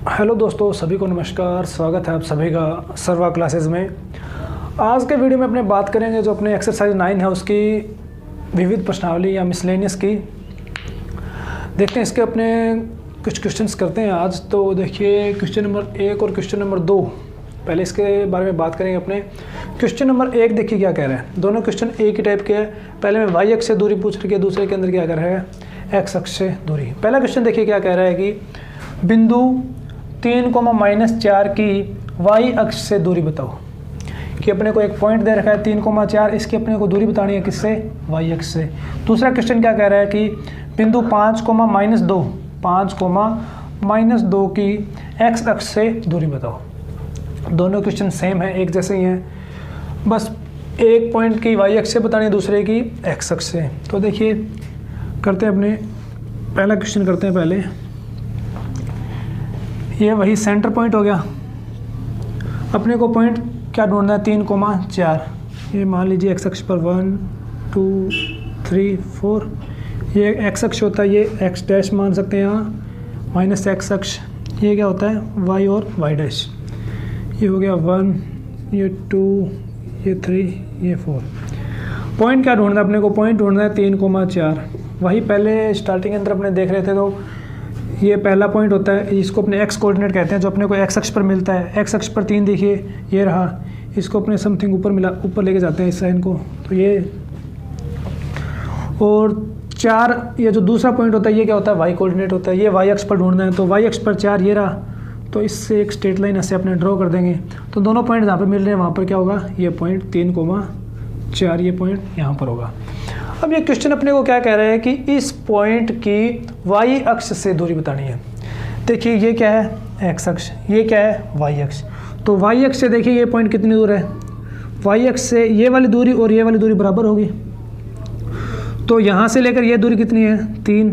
Hello दोस्तों, सभी को नमस्कार। स्वागत है आप सभी का सर्वा क्लासेस में। आज के वीडियो में अपने बात करेंगे जो अपने एक्सरसाइज 9 है उसकी विविध प्रश्नावली या मिसलेनियस की। देखते हैं इसके अपने कुछ क्वेश्चंस करते हैं आज। तो देखिए क्वेश्चन नंबर 1 और क्वेश्चन नंबर 2, पहले इसके बारे में बात करेंगे अपने। क्वेश्चन नंबर 1 देखिए क्या कह रहे हैं। दोनों क्वेश्चन एक ही टाइप के हैं। पहले में वाई अक्ष से दूरी पूछ रही है, दूसरे के अंदर क्या कर रहा है, एक्स अक्ष से दूरी। पहला क्वेश्चन देखिए क्या कह रहा है कि बिंदु 3,-4 की वाई अक्ष से दूरी बताओ। कि अपने को एक पॉइंट दे रखा है 3,4, इसकी अपने को दूरी बतानी है किससे, वाई अक्ष से। दूसरा क्वेश्चन क्या कह रहा है कि बिंदु 5,-2 की एक्स अक्ष से दूरी बताओ। दोनों क्वेश्चन सेम है, एक जैसे ही हैं, बस एक पॉइंट की वाई अक्ष से बतानी है, दूसरे की एक्स अक्ष से। तो देखिए करते हैं अपने पहला क्वेश्चन करते हैं पहले। ये वही सेंटर पॉइंट हो गया। अपने को पॉइंट क्या ढूंढना है, 3,4। ये मान लीजिए एक्स अक्ष पर 1 2 3 4, ये एक्स अक्ष होता है, ये एक्स डैश मान सकते हैं यहाँ, माइनस एक्स अक्ष, ये क्या होता है वाई और वाई डैश। ये हो गया 1, ये 2, ये 3, ये 4। पॉइंट क्या ढूंढना है अपने को, पॉइंट ढूंढना है 3,4। वही पहले स्टार्टिंग के अंदर अपने देख रहे थे। तो ये पहला पॉइंट होता है, इसको अपने एक्स कोऑर्डिनेट कहते हैं, जो अपने को एक्स अक्ष पर मिलता है। एक्स अक्ष पर 3 देखिए ये रहा, इसको अपने समथिंग ऊपर लेके जाते हैं इस साइन को, तो ये। और 4 ये जो दूसरा पॉइंट होता है ये क्या होता है, वाई कोऑर्डिनेट होता है। ये वाई अक्ष पर ढूंढना है, तो वाई अक्ष पर 4 ये रहा, तो इससे एक स्ट्रेट लाइन ऐसे अपने ड्रॉ कर देंगे। तो दोनों पॉइंट जहाँ पर मिल रहे हैं वहाँ पर क्या होगा, ये पॉइंट 3,4, ये पॉइंट यहाँ पर होगा। अब ये क्वेश्चन अपने को क्या कह रहा है कि इस पॉइंट की वाई अक्ष से दूरी बतानी है। देखिए ये क्या है, एक्स अक्ष, ये क्या है, वाई अक्ष। तो वाई अक्ष से देखिए ये पॉइंट कितनी दूर है, वाई अक्ष से ये वाली दूरी और ये वाली दूरी बराबर होगी। तो यहाँ से लेकर ये दूरी कितनी है, 3,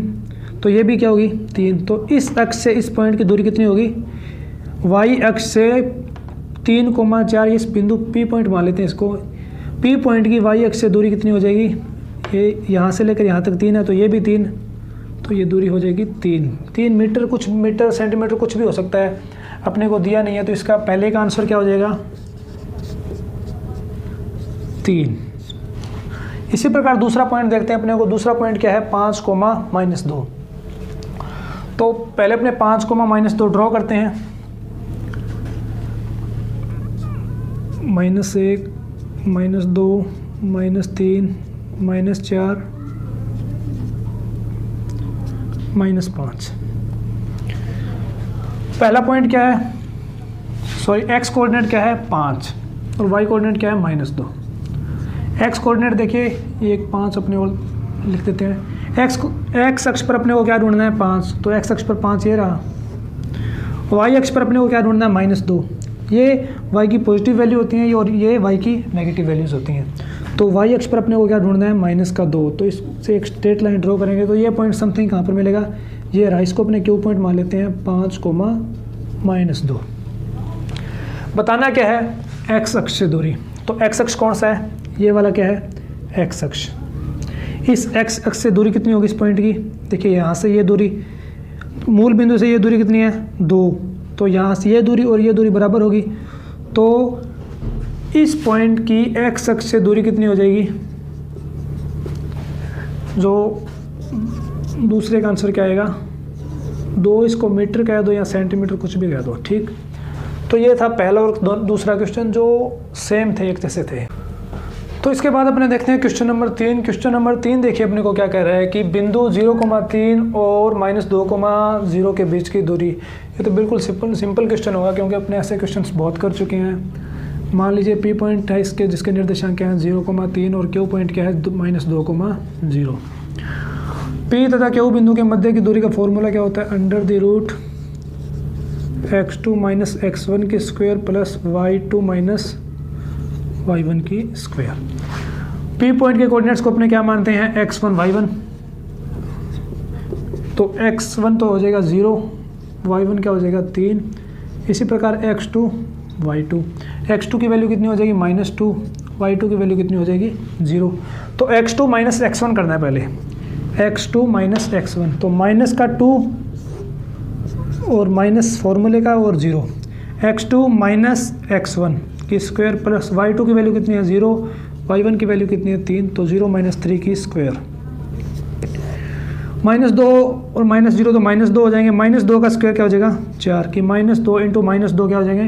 तो ये भी क्या होगी 3। तो इस अक्ष से इस पॉइंट की दूरी कितनी होगी, वाई अक्ष से 3,4, इस बिंदु पी पॉइंट मान लेते हैं इसको। पी पॉइंट की वाई अक्ष से दूरी कितनी हो जाएगी, ये यहाँ से लेकर यहाँ तक 3 है, तो ये भी 3, तो ये दूरी हो जाएगी 3 मीटर। कुछ मीटर सेंटीमीटर कुछ भी हो सकता है, अपने को दिया नहीं है, तो इसका पहले का आंसर क्या हो जाएगा 3। इसी प्रकार दूसरा पॉइंट देखते हैं अपने को। दूसरा पॉइंट क्या है, 5,-2। तो पहले अपने 5,-2 ड्रॉ करते हैं। -1 -2 -3 -4 -5। पहला पॉइंट क्या है, सॉरी एक्स कोऑर्डिनेट क्या है 5 और वाई कोऑर्डिनेट क्या है -2। एक्स कोऑर्डिनेट देखिए ये 5 अपने और लिख देते हैं। एक्स अक्ष पर अपने को क्या ढूंढना है 5, तो एक्स अक्ष पर 5 ये रहा। वाई अक्ष पर अपने को क्या ढूंढना है -2। ये वाई की पॉजिटिव वैल्यू होती हैं और ये वाई की नेगेटिव वैल्यूज़ होती हैं। तो वाई अक्ष पर अपने को क्या ढूंढना है -2। तो इससे एक स्ट्रेट लाइन ड्रॉ करेंगे, तो ये पॉइंट समथिंग कहाँ पर मिलेगा, ये रहा। इसको अपने क्यू पॉइंट मान लेते हैं, 5,-2। बताना क्या है, एक्स अक्ष से दूरी। तो एक्स अक्ष कौन सा है, ये वाला क्या है, एक्स अक्ष। इस एक्स अक्ष से दूरी कितनी होगी इस पॉइंट की, देखिए यहाँ से ये दूरी, मूल बिंदु से ये दूरी कितनी है 2, तो यहाँ से ये दूरी और ये दूरी बराबर होगी। तो इस पॉइंट की एक्स अक्ष से दूरी कितनी हो जाएगी, जो दूसरे का आंसर क्या आएगा 2। इसको मीटर कह दो या सेंटीमीटर कुछ भी कह दो, ठीक। तो ये था पहला और दूसरा क्वेश्चन जो सेम थे, एक जैसे थे। तो इसके बाद अपने देखते हैं क्वेश्चन नंबर 3। क्वेश्चन नंबर 3 देखिए अपने को क्या कह रहा है कि बिंदु 0,3 और -2,0 के बीच की दूरी। ये तो बिल्कुल सिंपल क्वेश्चन होगा, क्योंकि अपने ऐसे क्वेश्चंस बहुत कर चुके हैं। मान लीजिए पी पॉइंट है इसके, जिसके निर्देशांक क्या है 0,3 और क्यू पॉइंट क्या है -2,0। पी तथा क्यू बिंदु के मध्य की दूरी का फॉर्मूला क्या होता है, √x2 - x1 की स्क्वायर प्लस y2 - y1 की स्क्वायर। पी पॉइंट के कोऑर्डिनेट्स को अपने क्या मानते हैं, x1 y1। तो x1 तो हो जाएगा 0, y1 क्या हो जाएगा 3। इसी प्रकार x2 y2, x2 की वैल्यू कितनी हो जाएगी -2, y2 की वैल्यू कितनी हो जाएगी 0। तो x2 - x1 करना है पहले, x2 - x1। तो माइनस का 2 और माइनस फॉर्मूले का और 0, x2 माइनस x1 की स्क्वायर प्लस y2 की वैल्यू कितनी है 0, y1 की वैल्यू कितनी है 3, तो 0 माइनस 3 की स्क्वायर। -2 और -0 तो -2 हो जाएंगे, -2 का स्क्वायर क्या हो जाएगा 4, कि -2 इंटू -2 क्या हो जाएंगे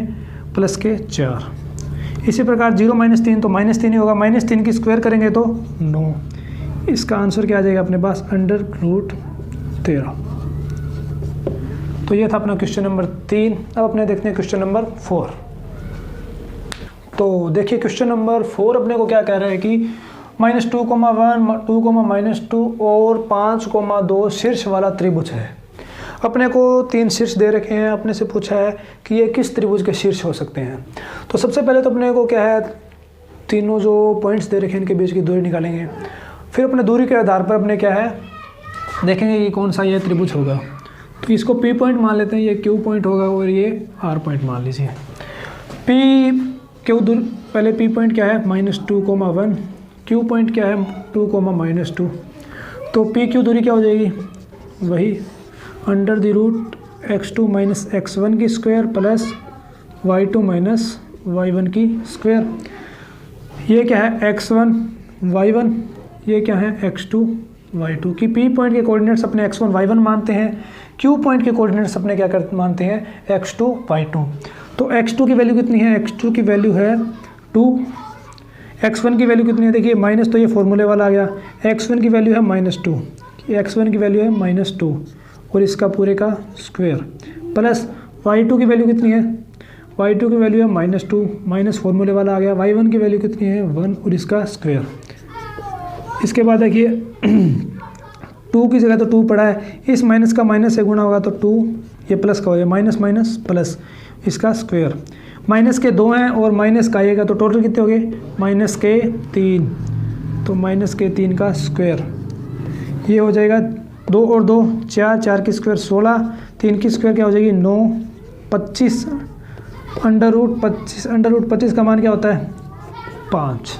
प्लस के 4। इसी प्रकार 0 माइनस 3 तो -3 ही होगा, -3 की स्क्वायर करेंगे तो 9। इसका आंसर क्या आ जाएगा अपने पास √13। तो ये था अपना क्वेश्चन नंबर 3। अब अपने देखते हैं क्वेश्चन नंबर 4। तो देखिए क्वेश्चन नंबर 4 अपने को क्या कह रहा है कि -2, 1, 2, -2 और 5, 2 शीर्ष वाला त्रिभुज है। अपने को 3 शीर्ष दे रखे हैं, अपने से पूछा है कि ये किस त्रिभुज के शीर्ष हो सकते हैं। तो सबसे पहले तो अपने को क्या है, तीनों जो पॉइंट्स दे रखे हैं इनके बीच की दूरी निकालेंगे। फिर अपने दूरी के आधार पर अपने क्या है देखेंगे कि कौन सा ये त्रिभुज होगा। तो इसको P पॉइंट मान लेते हैं, ये Q पॉइंट होगा और ये R पॉइंट मान लीजिए। Q दूरी, पहले P पॉइंट क्या है -2, 1, Q पॉइंट क्या है 2, -2। तो PQ दूरी क्या हो जाएगी, वही √x2 माइनस x1 की square plus y2 minus y1 की स्क्वायर। ये क्या है x1 y1, ये क्या है x2 y2 की P पॉइंट के कोऑर्डिनेट्स अपने x1 y1 मानते हैं, Q पॉइंट के कोऑर्डिनेट्स अपने क्या कर मानते हैं x2 y2। तो x2 की वैल्यू कितनी है, x2 की वैल्यू है 2, x1 की वैल्यू कितनी है देखिए माइनस, तो ये फॉर्मूले वाला आ गया, x1 की वैल्यू है -2, x1 की वैल्यू है -2 और इसका पूरे का स्क्वायर प्लस y2 की वैल्यू कितनी है, y2 की वैल्यू है -2 माइनस फॉर्मूले वाला आ गया, y1 की वैल्यू कितनी है 1 और इसका स्क्वायर। इसके बाद देखिए 2 की जगह तो 2 पड़ा है, इस माइनस का माइनस से गुणा होगा तो 2, ये प्लस का हो जाएगा माइनस माइनस प्लस इसका स्क्वायर। माइनस के 2 हैं और माइनस का आएगा तो टोटल कितने हो गए -3, तो -3 का स्क्वायर। ये हो जाएगा 2 और 2 4, 4 की स्क्वायर 16, 3 की स्क्वायर क्या हो जाएगी 9, 25 √25 का मान क्या होता है 5।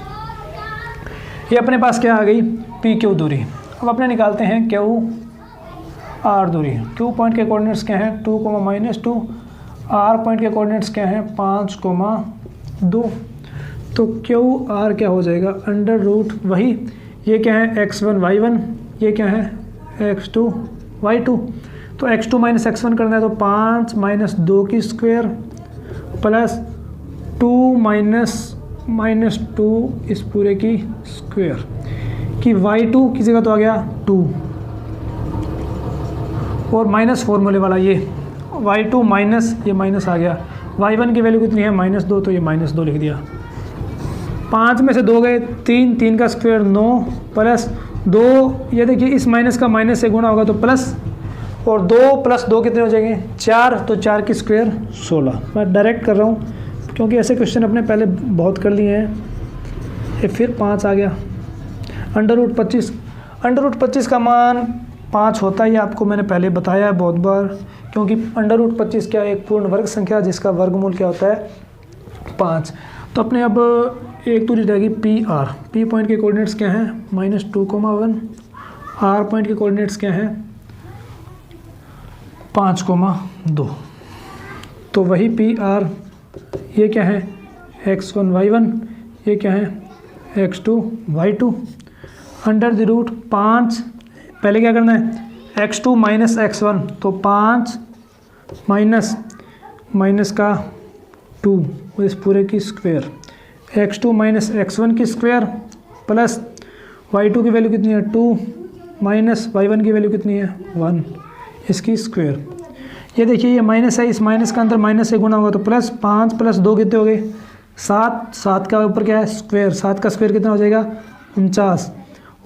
ये अपने पास क्या आ गई PQ दूरी। अब अपने निकालते हैं QR दूरी। Q पॉइंट के कोऑर्डिनेट्स क्या हैं 2, -2, R पॉइंट के कोऑर्डिनेट्स क्या हैं 5, 2। तो QR क्या हो जाएगा √ वही, ये क्या है x1 y1, ये क्या है x2 y2। तो x2 माइनस x1 करना है तो 5 - 2 की स्क्वायर प्लस 2 - 2 इस पूरे की स्क्वायर कि y2 की जगह तो आ गया 2 और माइनस फॉर्मूले वाला ये y2 माइनस, ये माइनस आ गया, y1 की वैल्यू कितनी है -2, तो ये -2 लिख दिया। 5 में से 2 गए 3, 3 का स्क्वायर 9 प्लस 2, ये देखिए इस माइनस का माइनस से गुणा होगा तो प्लस, और 2 + 2 कितने हो जाएंगे 4, तो 4 की स्क्वायर 16। मैं डायरेक्ट कर रहा हूँ क्योंकि ऐसे क्वेश्चन अपने पहले बहुत कर लिए हैं। ये फिर 5 आ गया √25 का मान 5 होता है, ये आपको मैंने पहले बताया है बहुत बार, क्योंकि √25 क्या है एक पूर्ण वर्ग संख्या जिसका वर्गमूल क्या होता है 5। तो अपने अब एक दूरी रहेगी PR। P पॉइंट के कोऑर्डिनेट्स क्या हैं -2, 1, R पॉइंट के कोऑर्डिनेट्स क्या हैं 5, 2। तो वही PR, ये क्या है x1 y1, ये क्या है x2 y2 √5। पहले क्या करना है x2 माइनस x1, तो 5 माइनस का 2 और इस पूरे की स्क्वायर, x2 माइनस x1 की स्क्वायर प्लस y2 की वैल्यू कितनी है 2 माइनस y1 की वैल्यू कितनी है 1 इसकी स्क्वायर। ये देखिए ये माइनस है, इस माइनस का अंदर माइनस से गुणा होगा तो प्लस 5 + 2 कितने हो गए 7, 7 का ऊपर क्या है स्क्वायर, 7 का स्क्वायर कितना हो जाएगा 49,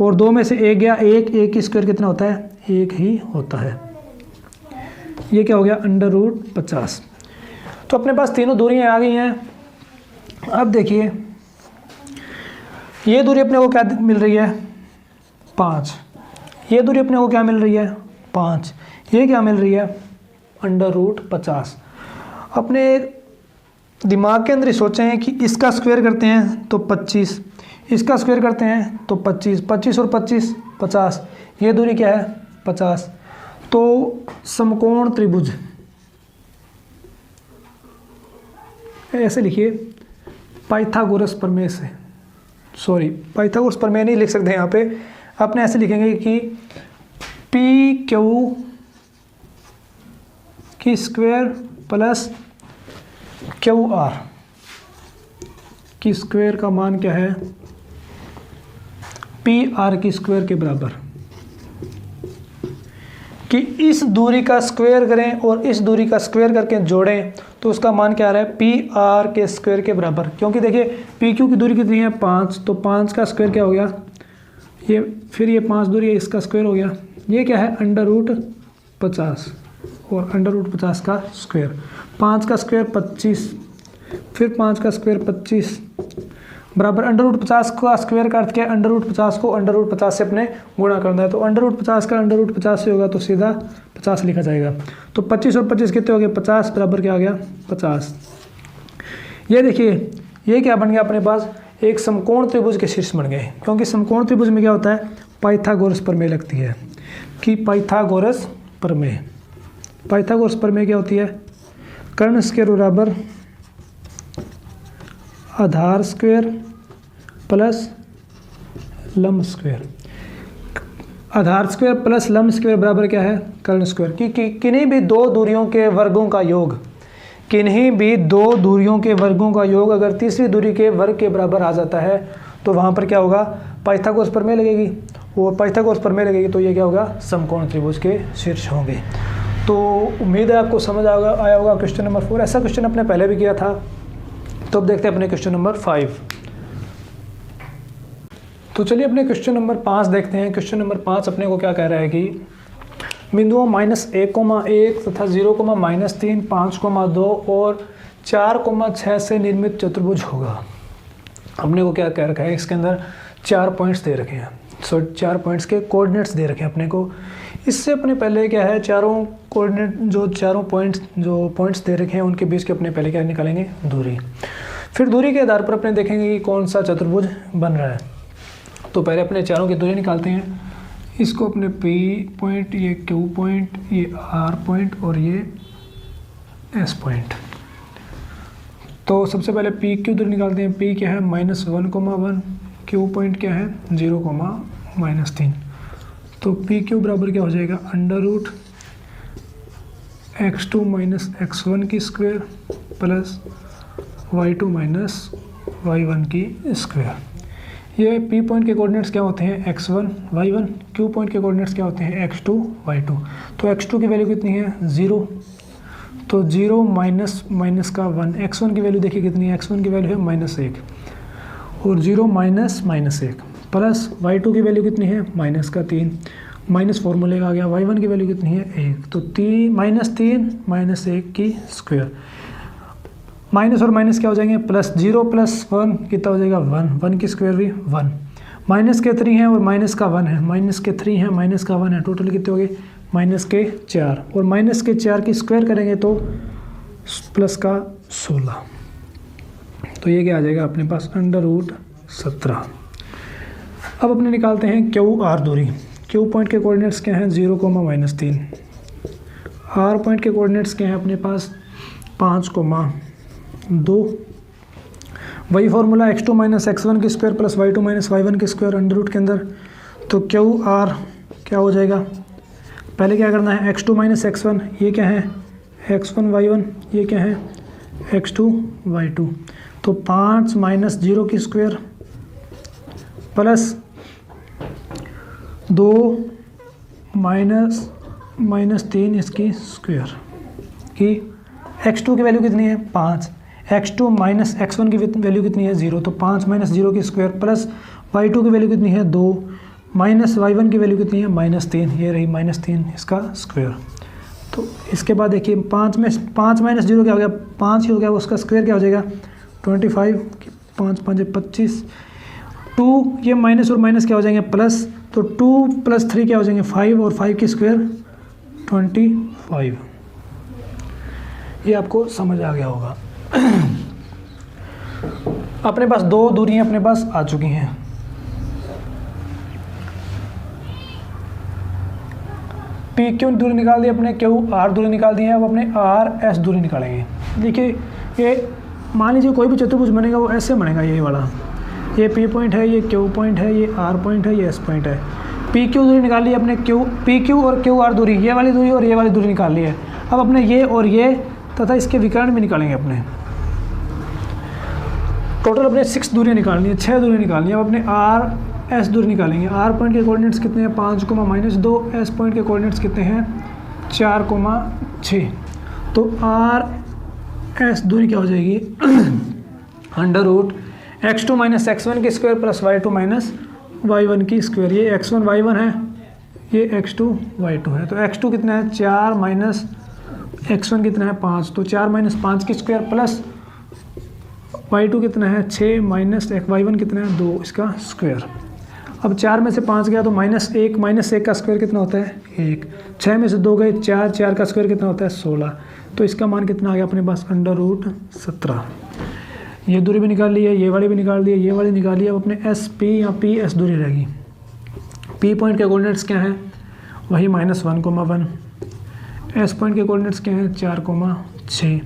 और 2 में से 1 गया 1 की स्क्वायर कितना होता है 1 ही होता है। ये क्या हो गया √50। तो अपने पास तीनों दूरियां आ गई हैं। अब देखिए ये दूरी अपने को क्या मिल रही है 5, ये दूरी अपने को क्या मिल रही है 5, ये क्या मिल रही है √50। अपने दिमाग के अंदर ही सोचे हैं कि इसका स्क्वायर करते हैं तो 25, इसका स्क्वायर करते हैं तो 25, 25 और 25 50, ये दूरी क्या है 50। तो समकोण त्रिभुज ऐसे लिखिए पाइथागोरस प्रमेय से, सॉरी पाइथागोरस प्रमेय नहीं लिख सकते यहाँ पे, अपने ऐसे लिखेंगे कि पी क्यू की स्क्वायर प्लस क्यू आर की स्क्वायर का मान क्या है, पी आर की स्क्वायर के बराबर, कि इस दूरी का स्क्वायर करें और इस दूरी का स्क्वायर करके जोड़ें तो उसका मान क्या आ रहा है, पी आर के स्क्वायर के बराबर। क्योंकि देखिए पी क्यू की दूरी कितनी है 5, तो 5 का स्क्वायर क्या हो गया ये, फिर ये 5 दूरी है इसका स्क्वायर हो गया, ये क्या है √50 और √50 का स्क्वायर, 5 का स्क्वायर 25, फिर 5 का स्क्वायर 25 बराबर √50 का स्क्वायर का अर्थ क्या है, √50 को √50 से अपने गुणा करना है, तो √50 का √50 से होगा तो सीधा 50 लिखा जाएगा। तो 25 और 25 कितने हो गए 50 बराबर क्या आ गया 50। ये देखिए ये क्या बन गया अपने पास, एक समकोण त्रिभुज के शीर्ष बन गए, क्योंकि समकोण त्रिभुज में क्या होता है पाइथागोरस प्रमेय लगती है, कि पाइथागोरस प्रमेय, पाइथागोरस प्रमेय क्या होती है, कर्ण स्क्वायर बराबर आधार स्क्वायर प्लस लंब स्क्वायर, आधार स्क्वायर प्लस लंब स्क्वायर बराबर क्या है कर्ण स्क्वायर, कि किन्हीं भी दो दूरियों के वर्गों का योग, किन्हीं भी दो दूरियों के वर्गों का योग अगर तीसरी दूरी के वर्ग के बराबर आ जाता है तो वहाँ पर क्या होगा पाइथागोरस प्रमेय लगेगी, और पाइथागोरस प्रमेय लगेगी तो ये क्या होगा समकोण त्रिभुज के शीर्ष होंगे। तो उम्मीद है आपको समझ आया होगा क्वेश्चन नंबर 4। ऐसा क्वेश्चन अपने पहले भी किया था। तो अब देखते हैं अपने क्वेश्चन नंबर 5। तो चलिए अपने क्वेश्चन नंबर 5 देखते हैं। क्वेश्चन नंबर 5 अपने को क्या कह रहा है कि बिंदुओं -1,1 तथा 0,-3, 5,2 और 4,6 से निर्मित चतुर्भुज होगा। अपने को क्या कह रखा है, इसके अंदर 4 पॉइंट्स दे रखे हैं, 4 पॉइंट्स के कोऑर्डिनेट्स दे रखे हैं अपने को। इससे अपने पहले क्या है, चारों कोऑर्डिनेट जो चारों पॉइंट्स दे रखे हैं उनके बीच के अपने पहले क्या निकालेंगे दूरी, फिर दूरी के आधार पर अपने देखेंगे कि कौन सा चतुर्भुज बन रहा है। तो पहले अपने चारों की दूरी निकालते हैं। इसको अपने P पॉइंट, ये Q पॉइंट, ये R पॉइंट और ये S पॉइंट। तो सबसे पहले P Q दूरी निकालते हैं। P क्या है -1,1, Q पॉइंट क्या है 0,-3। तो पी क्यू बराबर क्या हो जाएगा √x2 - x1 की स्क्वायर प्लस y2 - y1 की स्क्वायर। ये पी पॉइंट के कोऑर्डिनेट्स क्या होते हैं x1 y1, क्यू पॉइंट के कोऑर्डिनेट्स क्या होते हैं x2 y2। तो x2 की वैल्यू कितनी है 0, तो 0 माइनस का 1, x1 की वैल्यू देखिए कितनी है, x1 की वैल्यू है -1 और 0 -1 प्लस y2 की वैल्यू कितनी है -3, माइनस फॉर्मूले का आ गया। y1 की वैल्यू कितनी है 1, तो -3 -1 की स्क्वायर, माइनस और माइनस क्या हो जाएंगे प्लस, 0 + 1 कितना हो जाएगा 1 की स्क्वायर भी 1, माइनस के 3 है और माइनस का 1 है, माइनस के 3 है माइनस का 1 है, टोटल कितने हो गए -4, और -4 की स्क्वायर करेंगे तो प्लस का 16। तो ये क्या आ जाएगा अपने पास √17। अब अपने निकालते हैं क्यू आर दूरी। क्यू पॉइंट के कोऑर्डिनेट्स क्या हैं 0,-3, आर पॉइंट के कोऑर्डिनेट्स क्या हैं अपने पास 5,2। वही फॉर्मूला x2 - x1 की स्क्वायर प्लस y2 - y1 की स्क्वायर अंडर रूट के अंदर। तो क्यू आर क्या हो जाएगा, पहले क्या करना है x2 - x1, ये क्या है x1 y1, ये क्या है x2 y2। तो 5 - 0 की स्क्वायर प्लस 2 -3 इसकी स्क्वायर, कि x2 की वैल्यू कितनी है 5, x2 - x1 की वैल्यू कितनी है 0, तो 5 - 0 की स्क्वायर प्लस y2 की वैल्यू कितनी है 2 माइनस y1 की वैल्यू कितनी है -3, ये रही -3 इसका स्क्वायर। तो इसके बाद देखिए 5 में 5 - 0 क्या हो गया 5 ही हो गया, उसका स्क्वायर क्या हो जाएगा 25, 5 × 5 = 25, 2 ये माइनस और माइनस क्या हो जाएंगे प्लस, तो 2 + 3 क्या हो जाएंगे 5 और 5 की स्क्वायर 25। ये आपको समझ आ गया होगा। अपने पास 2 दूरियां अपने पास आ चुकी हैं। पी क्यू दूरी निकाल दी अपने, क्यू आर दूरी निकाल दी है। अब अपने आर एस दूरी निकालेंगे। देखिए ये मान लीजिए कोई भी चतुर्भुज बनेगा वो ऐसे बनेगा, ये वाला, ये P पॉइंट है, ये Q पॉइंट है, ये R पॉइंट है, ये S पॉइंट है। PQ दूरी निकाल ली अपने, PQ और QR दूरी, ये वाली दूरी और ये वाली दूरी निकाल ली है। अब अपने ये और ये तथा इसके विकर्ण भी निकालेंगे अपने। टोटल अपने 6 दूरियाँ निकालनी है, 6 दूरियाँ निकालनी है। अब अपने RS दूरी निकालेंगे। R पॉइंट के कोऑर्डिनेट्स कितने हैं 5, -2, S पॉइंट के कोऑर्डिनेट्स कितने हैं 4, 6। तो RS दूरी क्या हो जाएगी √(x2 - x1) की स्क्वायर प्लस y2 - y1 की स्क्वायर। ये x1 y1 है, ये x2 y2 है। तो x2 कितना है 4 माइनस x1 कितना है 5, तो 4 - 5 की स्क्वायर प्लस y2 कितना है 6 माइनस y1 कितना है 2, इसका स्क्वायर। अब 4 में से 5 गया तो -1, -1 का स्क्वायर कितना होता है 1। 6 में से 2 गए 4, 4 का स्क्वायर कितना होता है 16। तो इसका मान कितना आ गया अपने पास √17। ये दूरी भी निकाल ली है, ये वाली भी निकाल दी है, ये वाली निकाल ली है। अब अपने SP या PS दूरी रहेगी। P पॉइंट के कोऑर्डिनेट्स क्या हैं वही -1, (1) S पॉइंट के कोऑर्डिनेट्स क्या हैं 4, 6।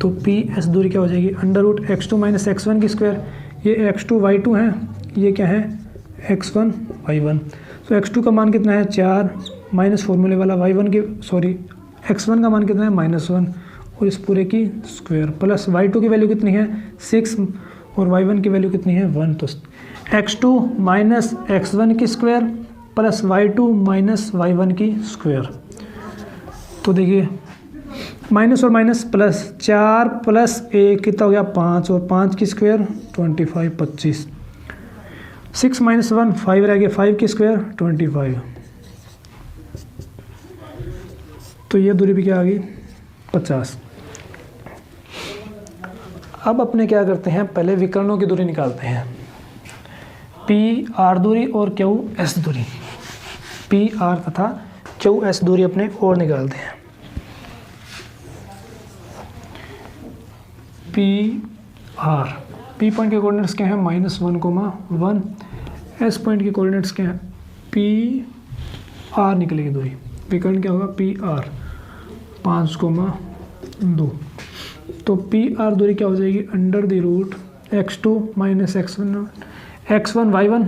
तो PS दूरी क्या हो जाएगी √(x2 - x1) की स्क्वायर। ये x2 y2 है, ये क्या है x1 y1। तो x2 का मान कितना है 4 माइनस फॉर्मूले वाला x1 का मान कितना है -1 और इस पूरे की स्क्वायर प्लस y2 की वैल्यू कितनी है 6 और y1 की वैल्यू कितनी है 1। तो x2 - x1 की स्क्वायर प्लस y2 - y1 की स्क्वायर। तो देखिए माइनस और माइनस प्लस 4 + 1 कितना हो गया 5 और 5 की स्क्वायर 25, 25। 6 - 1 5 रह गया, 5 की स्क्वायर 25। तो ये दूरी भी क्या आ गई 50। अब अपने क्या करते हैं पहले विकर्णों की दूरी निकालते हैं। PR दूरी और QS दूरी, PR तथा QS दूरी अपने और निकालते हैं। PR P पॉइंट के कोऑर्डिनेट्स क्या हैं -1, (1) S पॉइंट के कोऑर्डिनेट्स क्या हैं PR निकलेगी दूरी। विकर्ण क्या होगा PR 5, 2। तो PR दूरी क्या हो जाएगी √(x2 - x1) y1,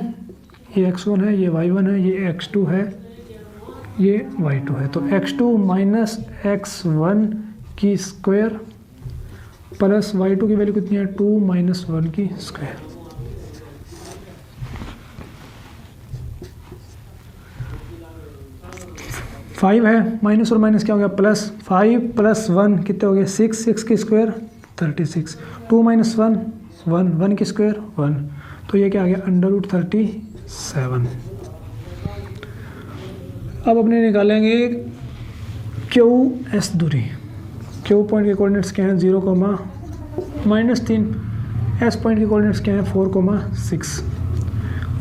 ये x1 है, ये y1 है, ये x2 है, ये y2 है। तो x2 - x1 की स्क्वायर प्लस y2 की वैल्यू कितनी है 2 - 1 की स्क्वायर। फाइव है, माइनस और माइनस क्या हो गया प्लस, 5 + 1 कितने हो गए 6, 6 की स्क्वायर 36, 2 - 1 1, 1 की स्क्वायर 1। तो ये क्या आ गया √37। अब अपने निकालेंगे QS दूरी। Q पॉइंट के कोऑर्डिनेट्स क्या हैं 0, -3। S पॉइंट के कोऑर्डिनेट्स क्या हैं 4, 6।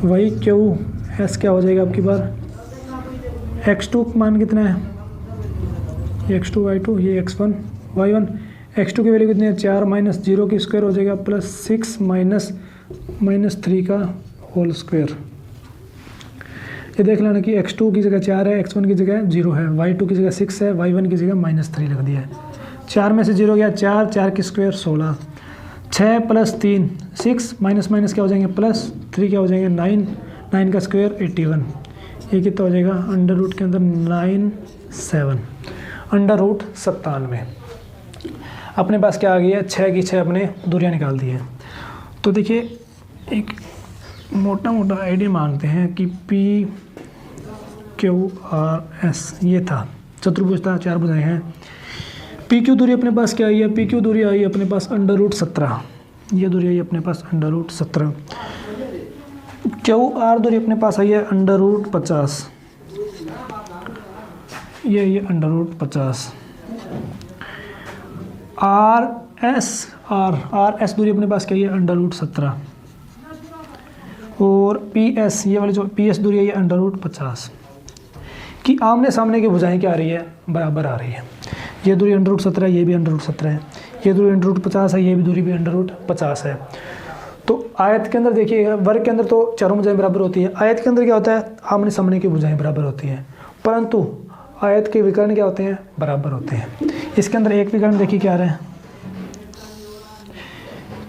वही QS क्या हो जाएगा आपकी बार x2 मान कितना है ये x2 y2, ये x1 y1। x2 की वैल्यू कितनी है 4 - 0 की स्क्वायर हो जाएगा प्लस 6 - 3 का होल स्क्वायर। ये देख लेना कि x2 की जगह 4 है, x1 की जगह 0 है, y2 की जगह 6 है, y1 की जगह -3 लग दिया है। 4 में से 0 गया 4, 4 की स्क्वायर 16, 6 + 3 6 माइनस क्या हो जाएंगे प्लस 3 क्या हो जाएंगे 9, 9 का स्क्वायर 81। ये कितना हो जाएगा √ के अंदर 97, √97। अपने पास क्या आ गया 6 की 6 अपने दूरियां निकाल दी है। तो देखिए एक मोटा मोटा आइडिया मांगते हैं कि PQRS ये था, चतुर्भुज था, 4 भुजाएं हैं। PQ दूरी अपने पास क्या आई है, PQ दूरी आई है अपने पास √17। ये दूरी आई अपने पास √17। QR दूरी अपने पास आई है √50। ये √50। RS दूरी अपने पास क्या है √17 और PS ये वाली जो PS दूरी है ये √50 की आमने सामने की भुजाएं क्या आ रही है बराबर आ रही है। ये दूरी √17 है, ये भी √17 है, ये दूरी √50 है, ये भी दूरी भी √50 है। तो आयत के अंदर देखिए वर्ग के अंदर तो चारों भुजाएं बराबर होती है, आयत के अंदर क्या होता है आमने सामने की भुजाएं बराबर होती हैं, परंतु आयत के विकर्ण क्या होते हैं बराबर होते हैं। इसके अंदर एक विकर्ण देखिए क्या आ रहा है,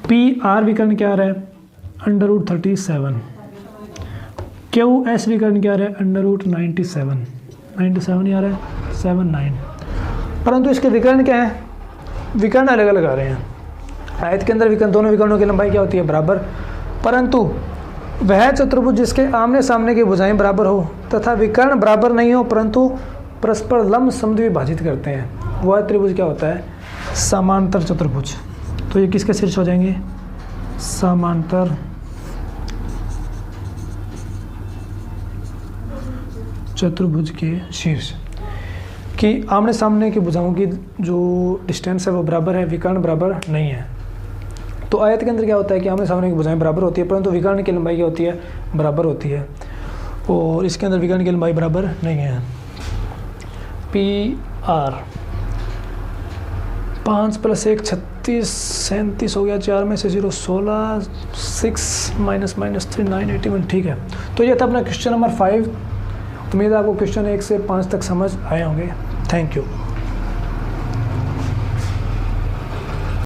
पी आर विकर्ण क्या आ रहा है √37, क्यू एस विकर्ण क्या आ रहा है √97, 97 आ रहा है 79, परंतु इसके विकर्ण क्या है, विकर्ण अलग अलग आ रहे हैं। आयत के अंदर विकर्ण, दोनों विकर्णों की लंबाई क्या होती है बराबर, परंतु वह चतुर्भुज जिसके आमने सामने की भुजाएं बराबर हो तथा विकर्ण बराबर नहीं हो परंतु परस्पर लंब समद्विभाजित करते हैं, वह त्रिभुज क्या होता है समांतर चतुर्भुज। तो ये किसके शीर्ष हो जाएंगे, समांतर चतुर्भुज के शीर्ष। कि आमने सामने की भुजाओं की जो डिस्टेंस है वो बराबर है, विकर्ण बराबर नहीं है। तो आयत के अंदर क्या होता है कि आमने सामने की भुजाएं बराबर होती है परंतु विकर्ण की लंबाई क्या होती है बराबर होती है, और इसके अंदर विकर्ण की लंबाई बराबर नहीं है। पी आर 5 + 1 36 37 हो गया, 4 में से 0 16 6 -3 9 81, ठीक है। तो ये था अपना क्वेश्चन नंबर 5। उम्मीद है आपको क्वेश्चन 1 से 5 तक समझ आए होंगे। Thank you.